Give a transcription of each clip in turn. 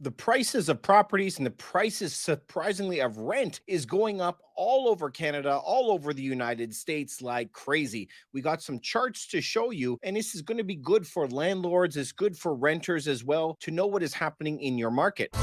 The prices of properties and the prices, surprisingly, of rent is going up all over Canada, all over the United States like crazy. We got some charts to show you, and this is going to be good for landlords, it's good for renters as well to know what is happening in your market.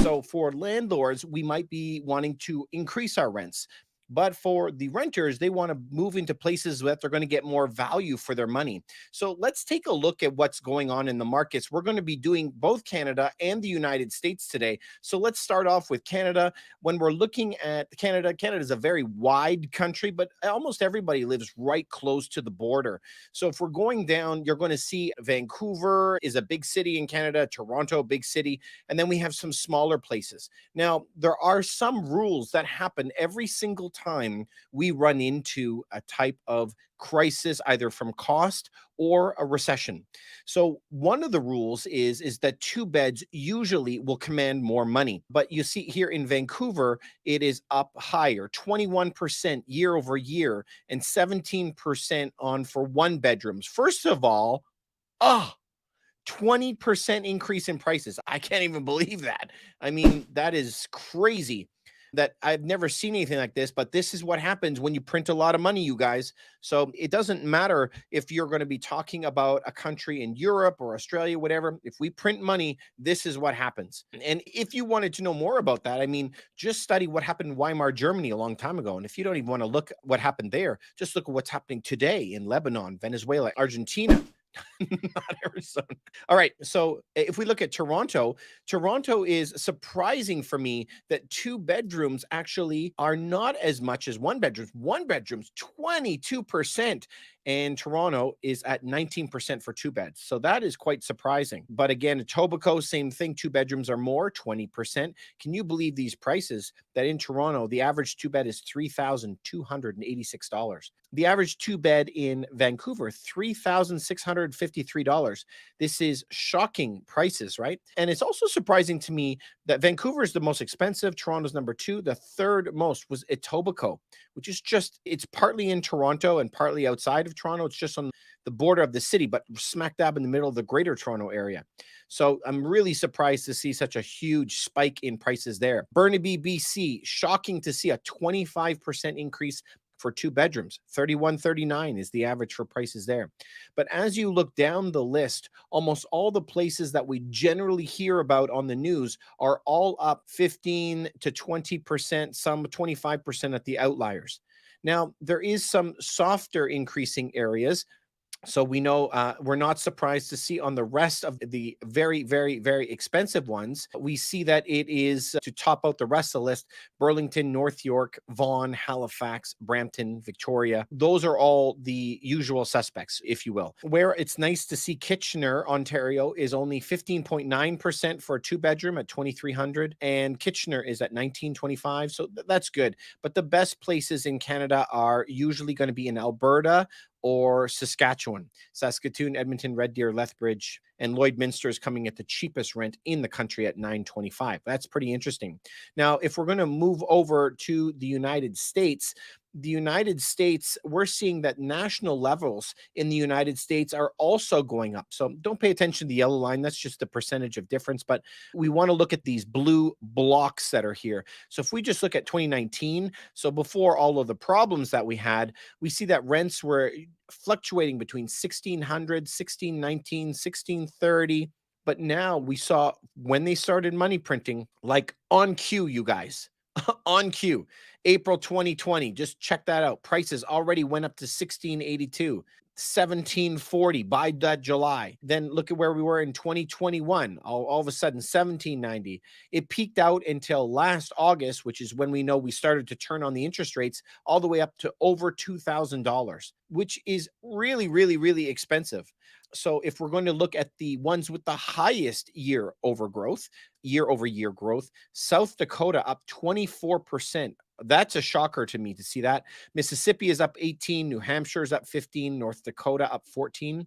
So for landlords, we might be wanting to increase our rents. But for the renters, they want to move into places that they're going to get more value for their money. So let's take a look at what's going on in the markets. We're going to be doing both Canada and the United States today. So let's start off with Canada. When we're looking at Canada, Canada is a very wide country, but almost everybody lives right close to the border. So if we're going down, you're going to see Vancouver is a big city in Canada, Toronto, big city, and then we have some smaller places. Now, there are some rules that happen every single time we run into a type of crisis, either from cost or a recession. So one of the rules is that two beds usually will command more money. But you see here in Vancouver, it is up higher, 21% year over year and 17% on for one bedrooms. First of all, oh, 20% increase in prices. I can't even believe that. I mean, that is crazy that I've never seen anything like this, but this is what happens when you print a lot of money, you guys. So it doesn't matter if you're going to be talking about a country in Europe or Australia, whatever. If we print money, this is what happens. And if you wanted to know more about that, I mean, just study what happened in Weimar, Germany a long time ago. And if you don't even want to look what happened there, just look at what's happening today in Lebanon, Venezuela, Argentina. Not Arizona. All right. So if we look at Toronto, Toronto is surprising for me that two bedrooms actually are not as much as one bedrooms. One bedroom's 22%. And Toronto is at 19% for two beds. So that is quite surprising. But again, Etobicoke, same thing. Two bedrooms are more, 20%. Can you believe these prices that in Toronto, the average two bed is $3,286? The average two bed in Vancouver, $3,653. This is shocking prices, right? And it's also surprising to me that Vancouver is the most expensive. Toronto's number two. The third most was Etobicoke, which is just, it's partly in Toronto and partly outside of Toronto. It's just on the border of the city, but smack dab in the middle of the greater Toronto area. So I'm really surprised to see such a huge spike in prices there. Burnaby, BC, shocking to see a 25% increase for two bedrooms. 3139 is the average for prices there. But as you look down the list, almost all the places that we generally hear about on the news are all up 15 to 20%, some 25% at the outliers. Now, there is some softer increasing areas. So we know we're not surprised to see on the rest of the very, very, very expensive ones. We see that it is to top out the rest of the list: Burlington, North York, Vaughan, Halifax, Brampton, Victoria. Those are all the usual suspects, if you will. Where it's nice to see Kitchener, Ontario, is only 15.9% for a two bedroom at 2,300, and Kitchener is at 1925. So that's good. But the best places in Canada are usually going to be in Alberta or Saskatchewan. Saskatoon, Edmonton, Red Deer, Lethbridge, and Lloydminster is coming at the cheapest rent in the country at $925. That's pretty interesting. Now, if we're going to move over to the United States, we're seeing that national levels in the United States are also going up. So don't pay attention to the yellow line. That's just the percentage of difference. But we want to look at these blue blocks that are here. So if we just look at 2019, so before all of the problems that we had, we see that rents were fluctuating between 1600, 1619, 1630. But now we saw when they started money printing, like on cue, you guys, on cue, April 2020, just check that out. Prices already went up to 1682. 1740 by that July. Then look at where we were in 2021. All of a sudden, 1790. It peaked out until last August, which is when we know we started to turn on the interest rates, all the way up to over $2,000, which is really, really, really expensive. So if we're going to look at the ones with the highest year over year growth, South Dakota up 24%. That's a shocker to me to see that. Mississippi is up 18, New Hampshire is up 15, North Dakota up 14.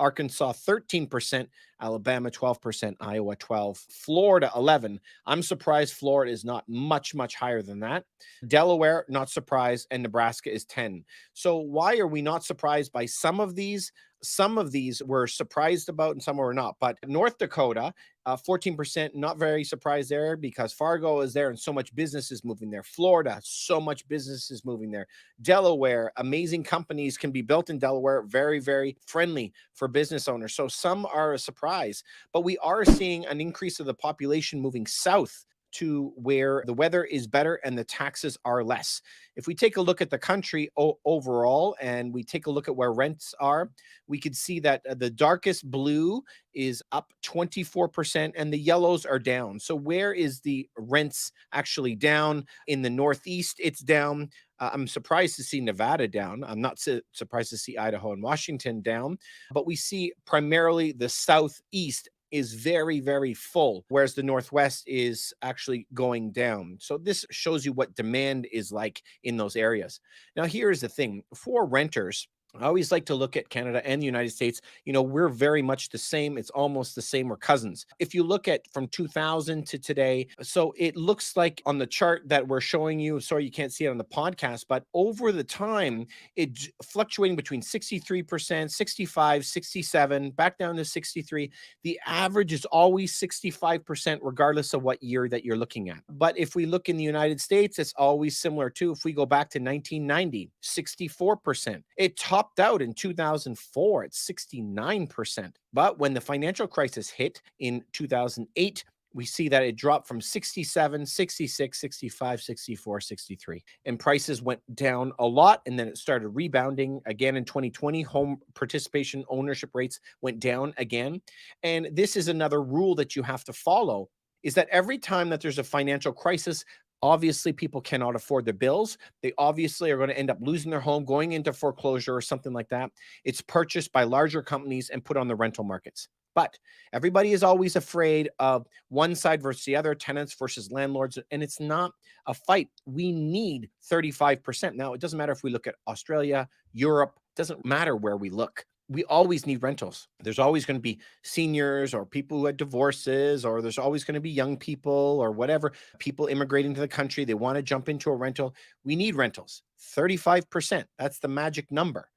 Arkansas 13%, Alabama 12%, Iowa 12, Florida 11. I'm surprised Florida is not much higher than that. Delaware, not surprised, and Nebraska is 10. So why are we not surprised by some of these? Some of these we're surprised about and some were not. But North Dakota, 14%, not very surprised there because Fargo is there and so much business is moving there. Florida, so much business is moving there. Delaware, amazing companies can be built in Delaware, very friendly for business owners. So some are a surprise, but we are seeing an increase of the population moving south to where the weather is better and the taxes are less. If we take a look at the country overall and we take a look at where rents are, we could see that the darkest blue is up 24% and the yellows are down. So where is the rents actually down? In the Northeast, it's down. I'm surprised to see Nevada down. I'm not surprised to see Idaho and Washington down, but we see primarily the Southeast is very full, whereas the Northwest is actually going down. So this shows you what demand is like in those areas. Now, here's the thing for renters. I always like to look at Canada and the United States. You know, we're very much the same. It's almost the same. We're cousins. If you look at from 2000 to today, so it looks like on the chart that we're showing you, sorry, you can't see it on the podcast, but over the time, it's fluctuating between 63%, 65, 67, back down to 63. The average is always 65%, regardless of what year that you're looking at. But if we look in the United States, it's always similar too. If we go back to 1990, 64%. It topped out in 2004 at 69%. But when the financial crisis hit in 2008, we see that it dropped from 67, 66, 65, 64, 63. And prices went down a lot. And then it started rebounding again in 2020. Home participation ownership rates went down again. And this is another rule that you have to follow, is that every time that there's a financial crisis, obviously people cannot afford their bills. They obviously are going to end up losing their home, going into foreclosure or something like that. It's purchased by larger companies and put on the rental markets. But everybody is always afraid of one side versus the other, tenants versus landlords, and it's not a fight. We need 35%. Now, it doesn't matter if we look at Australia, Europe, it doesn't matter where we look. We always need rentals. There's always going to be seniors or people who had divorces, or there's always going to be young people or whatever, people immigrating to the country. They want to jump into a rental. We need rentals. 35%. That's the magic number.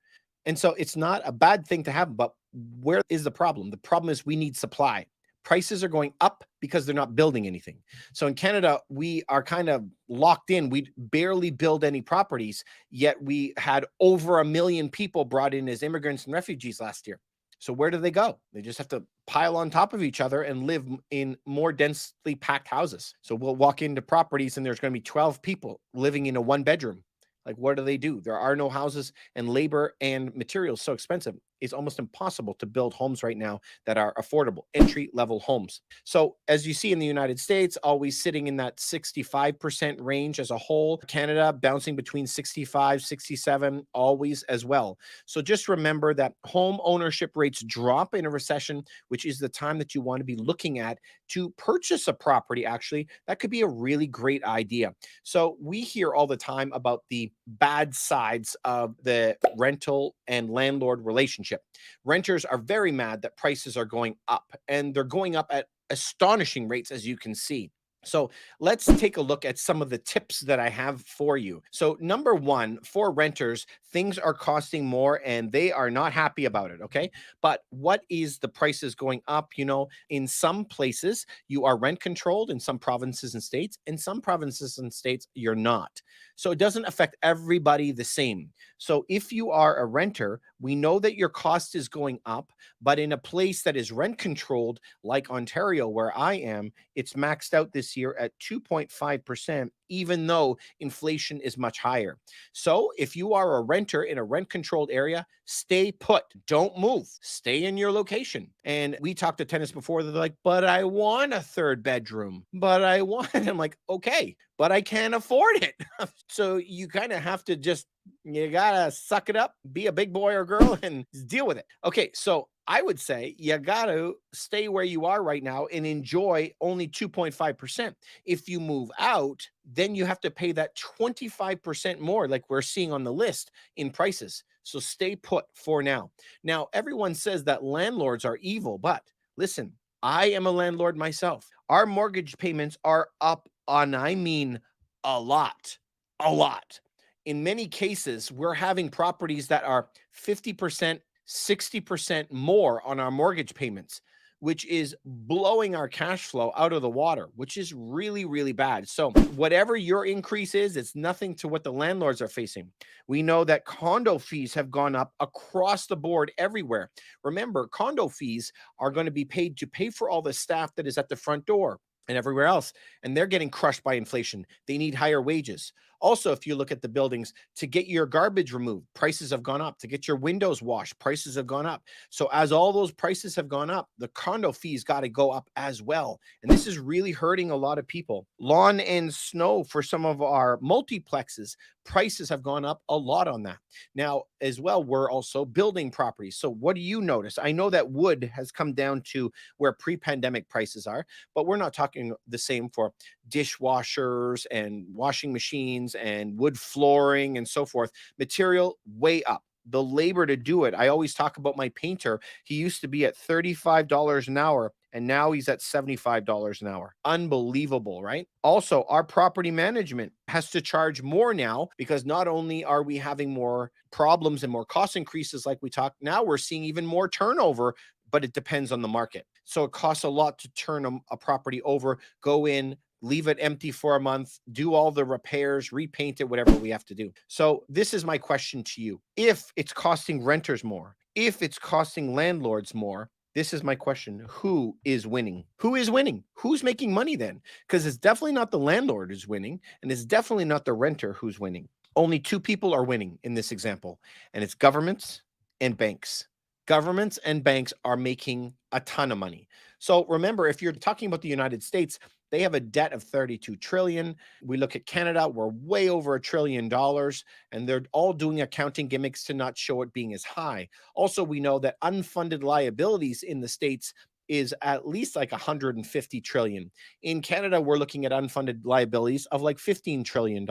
And so it's not a bad thing to have, but where is the problem? The problem is we need supply. Prices are going up because they're not building anything. So in Canada, we are kind of locked in. We barely build any properties, yet we had over 1 million people brought in as immigrants and refugees last year. So where do they go? They just have to pile on top of each other and live in more densely packed houses. So we'll walk into properties and there's going to be 12 people living in a 1-bedroom. Like, what do? There are no houses, and labor and materials so expensive. It's almost impossible to build homes right now that are affordable, entry-level homes. So as you see in the United States, always sitting in that 65% range as a whole. Canada bouncing between 65, 67, always as well. So just remember that home ownership rates drop in a recession, which is the time that you want to be looking at to purchase a property. Actually, that could be a really great idea. So we hear all the time about the bad sides of the rental and landlord relationship. Renters are very mad that prices are going up, and they're going up at astonishing rates, as you can see. So let's take a look at some of the tips that I have for you. So number one, for renters, things are costing more and they are not happy about it. Okay. But what is the prices going up? You know, in some places you are rent controlled, in some provinces and states. In some provinces and states, you're not. So it doesn't affect everybody the same. So if you are a renter, we know that your cost is going up, but in a place that is rent controlled, like Ontario, where I am, it's maxed out this year at 2.5%, even though inflation is much higher. So if you are a renter in a rent controlled area, stay put, don't move, stay in your location. And we talked to tenants before, they're like, but I want a 3rd bedroom, I'm like, okay, but I can't afford it. So you kind of have to you gotta suck it up, be a big boy or girl and deal with it. Okay, so I would say you gotta stay where you are right now and enjoy only 2.5%. If you move out, then you have to pay that 25% more, like we're seeing on the list in prices. So stay put for now. Now, everyone says that landlords are evil, but listen, I am a landlord myself. Our mortgage payments are up on, I mean, a lot, a lot. In many cases, we're having properties that are 50%, 60% more on our mortgage payments, which is blowing our cash flow out of the water, which is really, really bad. So, whatever your increase is, it's nothing to what the landlords are facing. We know that condo fees have gone up across the board everywhere. Remember, condo fees are going to be paid to pay for all the staff that is at the front door and everywhere else. And they're getting crushed by inflation. They need higher wages. Also, if you look at the buildings, to get your garbage removed, prices have gone up. To get your windows washed, prices have gone up. So as all those prices have gone up, the condo fees got to go up as well. And this is really hurting a lot of people. Lawn and snow for some of our multiplexes, prices have gone up a lot on that. Now, as well, we're also building properties. So what do you notice? I know that wood has come down to where pre-pandemic prices are, but we're not talking the same for dishwashers and washing machines and wood flooring and so forth. Material way up. The labor to do it. I always talk about my painter. He used to be at $35 an hour, and now he's at $75 an hour. Unbelievable, right? Also, our property management has to charge more now because not only are we having more problems and more cost increases like we talked, now we're seeing even more turnover, but it depends on the market. So it costs a lot to turn a property over, go in, leave it empty for a month, do all the repairs, repaint it, whatever we have to do. So this is my question to you. If it's costing renters more, if it's costing landlords more, this is my question. Who is winning? Who is winning? Who's making money then? Because it's definitely not the landlord who's winning, and it's definitely not the renter who's winning. Only two people are winning in this example, and it's governments and banks. Governments and banks are making a ton of money. So remember, if you're talking about the United States, they have a debt of 32 trillion. We look at Canada, we're way over $1 trillion, and they're all doing accounting gimmicks to not show it being as high. Also, we know that unfunded liabilities in the States is at least like 150 trillion. In Canada, we're looking at unfunded liabilities of like $15 trillion.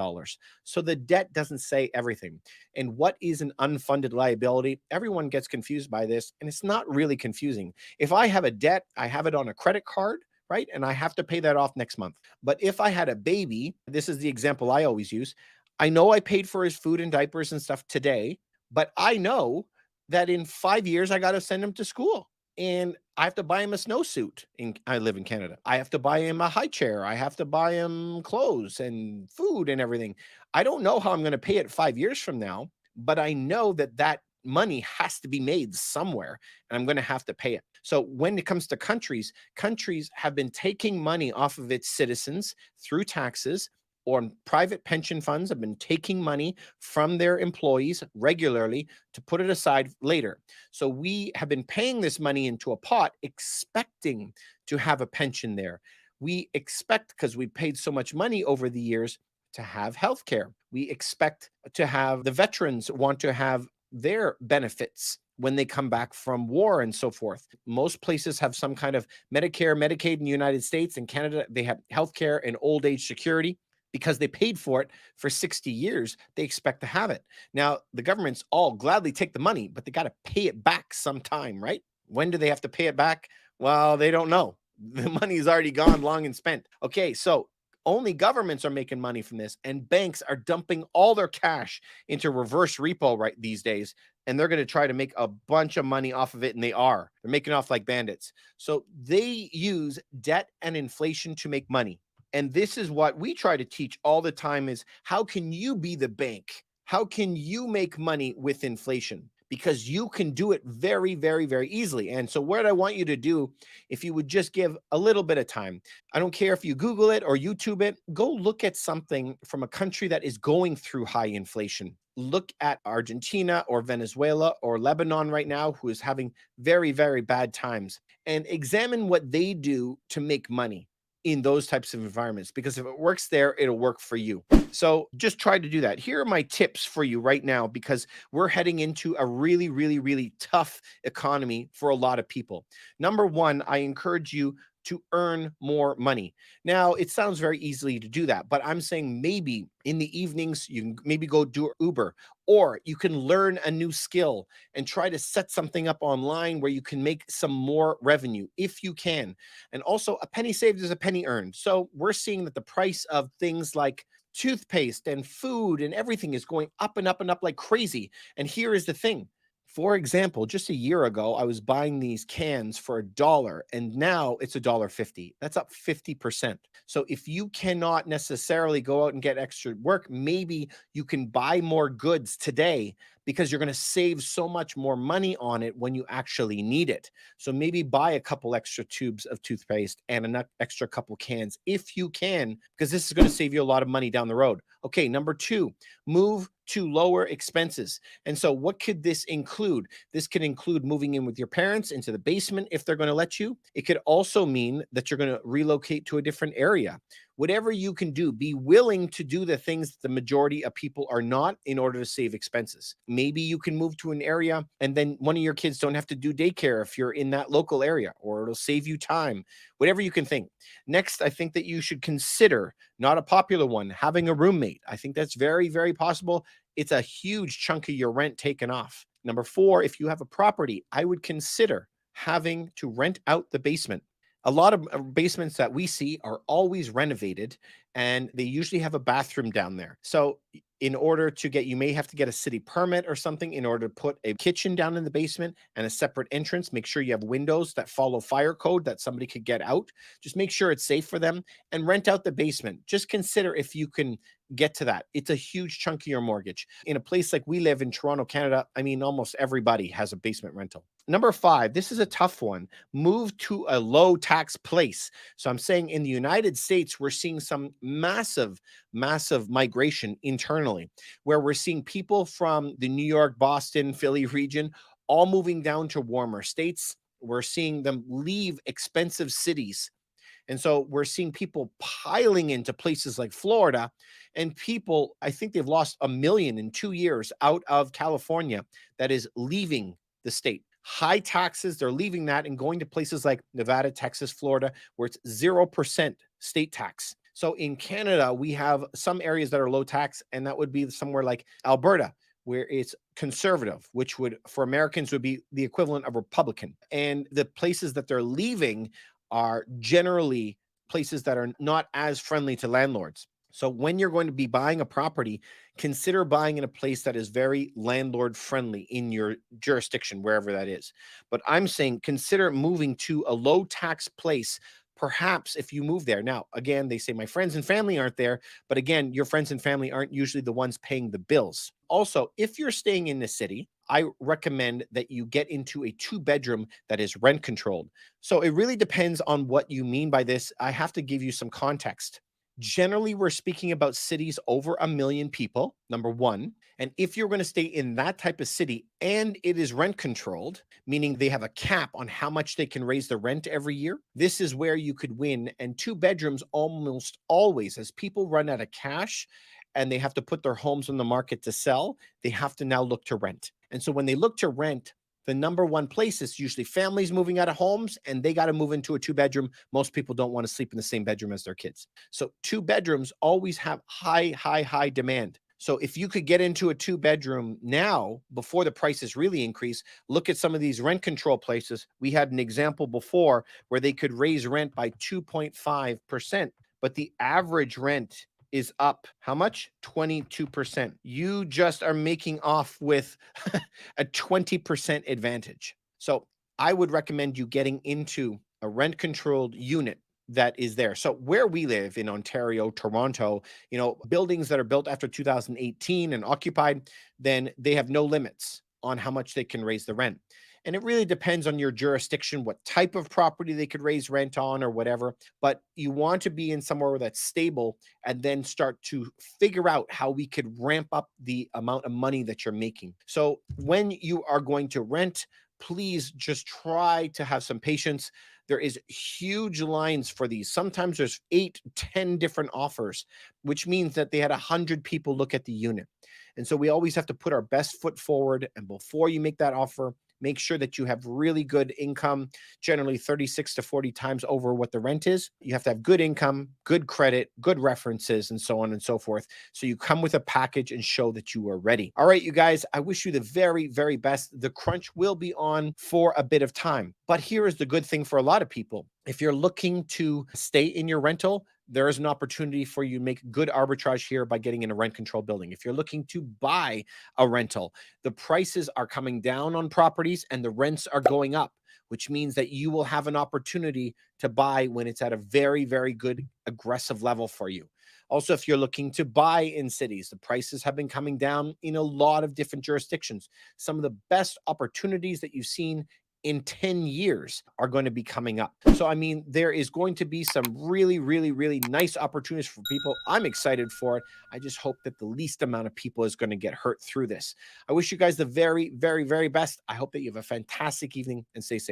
So the debt doesn't say everything. And what is an unfunded liability? Everyone gets confused by this, and it's not really confusing. If I have a debt, I have it on a credit card, right? And I have to pay that off next month. But if I had a baby, this is the example I always use. I know I paid for his food and diapers and stuff today, but I know that in 5 years, I got to send him to school. And I have to buy him a snowsuit. I live in Canada. I have to buy him a high chair. I have to buy him clothes and food and everything. I don't know how I'm going to pay it 5 years from now, but I know that that money has to be made somewhere, and I'm going to have to pay it. So when it comes to countries, countries have been taking money off of its citizens through taxes, or private pension funds have been taking money from their employees regularly to put it aside later. So we have been paying this money into a pot, expecting to have a pension there. We expect, because we paid so much money over the years, to have health care. We expect to have the veterans want to have their benefits when they come back from war and so forth. Most places have some kind of Medicare, Medicaid in the United States. In Canada, they have healthcare and old age security. Because they paid for it for 60 years, they expect to have it. Now, the governments all gladly take the money, but they got to pay it back sometime, right? When do they have to pay it back? Well, they don't know. The money is already gone, long and spent. Okay, so only governments are making money from this, and banks are dumping all their cash into reverse repo right these days, and they're going to try to make a bunch of money off of it, and they are. They're making off like bandits. So they use debt and inflation to make money. And this is what we try to teach all the time is how can you be the bank? How can you make money with inflation? Because you can do it very, very, very easily. And so what I want you to do, if you would just give a little bit of time, I don't care if you Google it or YouTube it, go look at something from a country that is going through high inflation. Look at Argentina or Venezuela or Lebanon right now, who is having very, very bad times, and examine what they do to make money in those types of environments, because if it works there, it'll work for you. So just try to do that. Here are my tips for you right now, because we're heading into a really, really, really tough economy for a lot of people. Number one, I encourage you to earn more money. Now, it sounds very easily to do that, but I'm saying maybe in the evenings, you can maybe go do Uber, or you can learn a new skill and try to set something up online where you can make some more revenue if you can. And also, a penny saved is a penny earned. So we're seeing that the price of things like toothpaste and food and everything is going up and up and up like crazy. And here is the thing. For example, just a year ago, I was buying these cans for $1, and now it's $1.50. That's up 50%. So if you cannot necessarily go out and get extra work, maybe you can buy more goods today because you're going to save so much more money on it when you actually need it. So maybe buy a couple extra tubes of toothpaste and an extra couple cans if you can, because this is going to save you a lot of money down the road. Okay, number two, move to lower expenses. And so what could this include? This could include moving in with your parents into the basement if they're going to let you. It could also mean that you're going to relocate to a different area. Whatever you can do, be willing to do the things that the majority of people are not in order to save expenses. Maybe you can move to an area and then one of your kids don't have to do daycare if you're in that local area, or it'll save you time, whatever you can think. Next, I think that you should consider, not a popular one, having a roommate. I think that's very, very possible. It's a huge chunk of your rent taken off. Number four, if you have a property, I would consider having to rent out the basement. A lot of basements that we see are always renovated, and they usually have a bathroom down there. So in order to get, you may have to get a city permit or something in order to put a kitchen down in the basement and a separate entrance. Make sure you have windows that follow fire code that somebody could get out. Just make sure it's safe for them and rent out the basement. Just consider if you can get to that. It's a huge chunk of your mortgage. In a place like we live in Toronto, Canada, I mean, almost everybody has a basement rental. Number five, this is a tough one. Move to a low tax place. So I'm saying in the United States, we're seeing some massive, massive migration internally, where we're seeing people from the New York, Boston, Philly region all moving down to warmer states. We're seeing them leave expensive cities. And so we're seeing people piling into places like Florida, and people, I think they've lost 1 million in 2 years out of California that is leaving the state. High taxes, they're leaving that and going to places like Nevada, Texas, Florida, where it's 0% state tax. So in Canada, we have some areas that are low tax, and that would be somewhere like Alberta, where it's conservative, which would, for Americans, would be the equivalent of Republican. And the places that they're leaving are generally places that are not as friendly to landlords. So when you're going to be buying a property, consider buying in a place that is very landlord friendly in your jurisdiction, wherever that is. But I'm saying consider moving to a low tax place. Perhaps if you move there. Now, again, they say my friends and family aren't there, but again, your friends and family aren't usually the ones paying the bills. Also, if you're staying in the city, I recommend that you get into a 2-bedroom that is rent controlled. So it really depends on what you mean by this. I have to give you some context. Generally, we're speaking about cities over 1 million people, number one. And if you're going to stay in that type of city and it is rent controlled, meaning they have a cap on how much they can raise the rent every year, this is where you could win. And 2 bedrooms almost always, as people run out of cash and they have to put their homes on the market to sell, they have to now look to rent. And so when they look to rent, the number one place is usually families moving out of homes, and they got to move into a 2-bedroom. Most people don't want to sleep in the same bedroom as their kids. So 2 bedrooms always have high demand. So if you could get into a 2-bedroom now before the prices really increase, look at some of these rent control places. We had an example before where they could raise rent by 2.5%, but the average rent is up how much? 22%. You just are making off with a 20% advantage. So I would recommend you getting into a rent controlled unit that is there. So where we live in Ontario, Toronto, buildings that are built after 2018 and occupied, then they have no limits on how much they can raise the rent. And it really depends on your jurisdiction, what type of property they could raise rent on or whatever. But you want to be in somewhere that's stable and then start to figure out how we could ramp up the amount of money that you're making. So when you are going to rent, please just try to have some patience. There is huge lines for these. Sometimes there's 8, 10 different offers, which means that they had 100 people look at the unit. And so we always have to put our best foot forward. And before you make that offer, Make sure that you have really good income, generally 36 to 40 times over what the rent is. You have to have good income, good credit, good references, and so on and so forth. So you come with a package and show that you are ready. All right, you guys, I wish you the very, very best. The crunch will be on for a bit of time. But here is the good thing for a lot of people. If you're looking to stay in your rental, there is an opportunity for you to make good arbitrage here by getting in a rent control building. If you're looking to buy a rental, the prices are coming down on properties and the rents are going up, which means that you will have an opportunity to buy when it's at a very, very good aggressive level for you. Also, if you're looking to buy in cities, the prices have been coming down in a lot of different jurisdictions. Some of the best opportunities that you've seen in 10 years are going to be coming up. So, I mean, there is going to be some really, really, really nice opportunities for people. I'm excited for it. I just hope that the least amount of people is going to get hurt through this. I wish you guys the very, very, very best. I hope that you have a fantastic evening and stay safe.